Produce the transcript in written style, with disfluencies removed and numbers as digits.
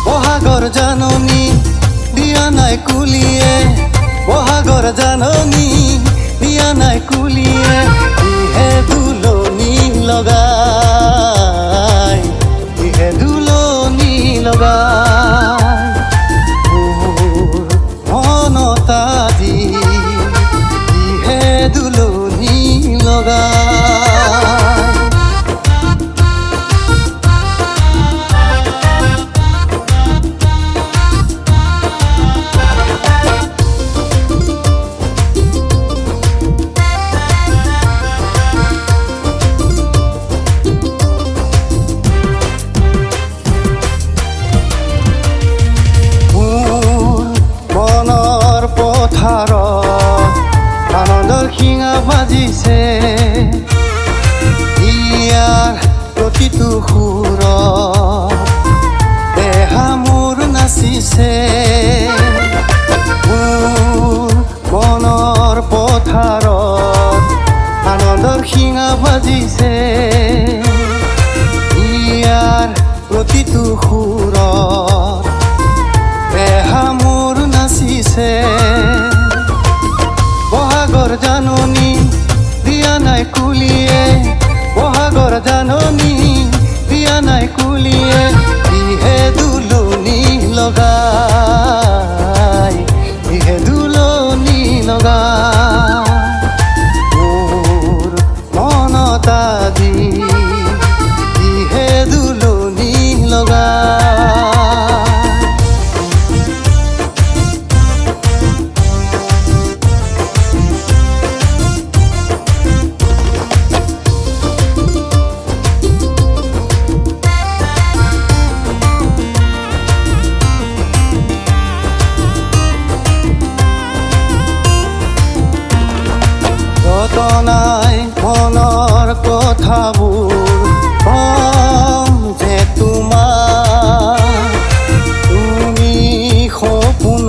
বহাগৰ জাননী দিয়া নাই কুলিয়ে, বহাগৰ জাননী দিয়া নাই কুলিয়ে, কিহে দুলনি লগাই, কিহে দুলনি লগাই, মনত আজি কিহে দুলনি লগাই। আনন্দৰ শিঙা বাজিছে, ইয়াৰ প্ৰতিটো সুৰত দেহা মোৰ নাচিছে, মোৰ মনৰ পথাৰত আনন্দৰ শিঙা বাজিছে, ইয়াৰ প্ৰতিটো সুৰত দেহা মোৰ নাচিছে। বহাগৰ জাননী দিয়া নাই কুলিয়ে, বহাগৰ জাননী দিয়া নাই কুলিয়ে, কিহে দুলনি লগাই, কিহে দুলনি লগাই, মোৰ মনত আজি কিহে দুলনি লগাই। নাই মনৰ কথাবোৰ কম যে তোমাৰ, তুমি সপোন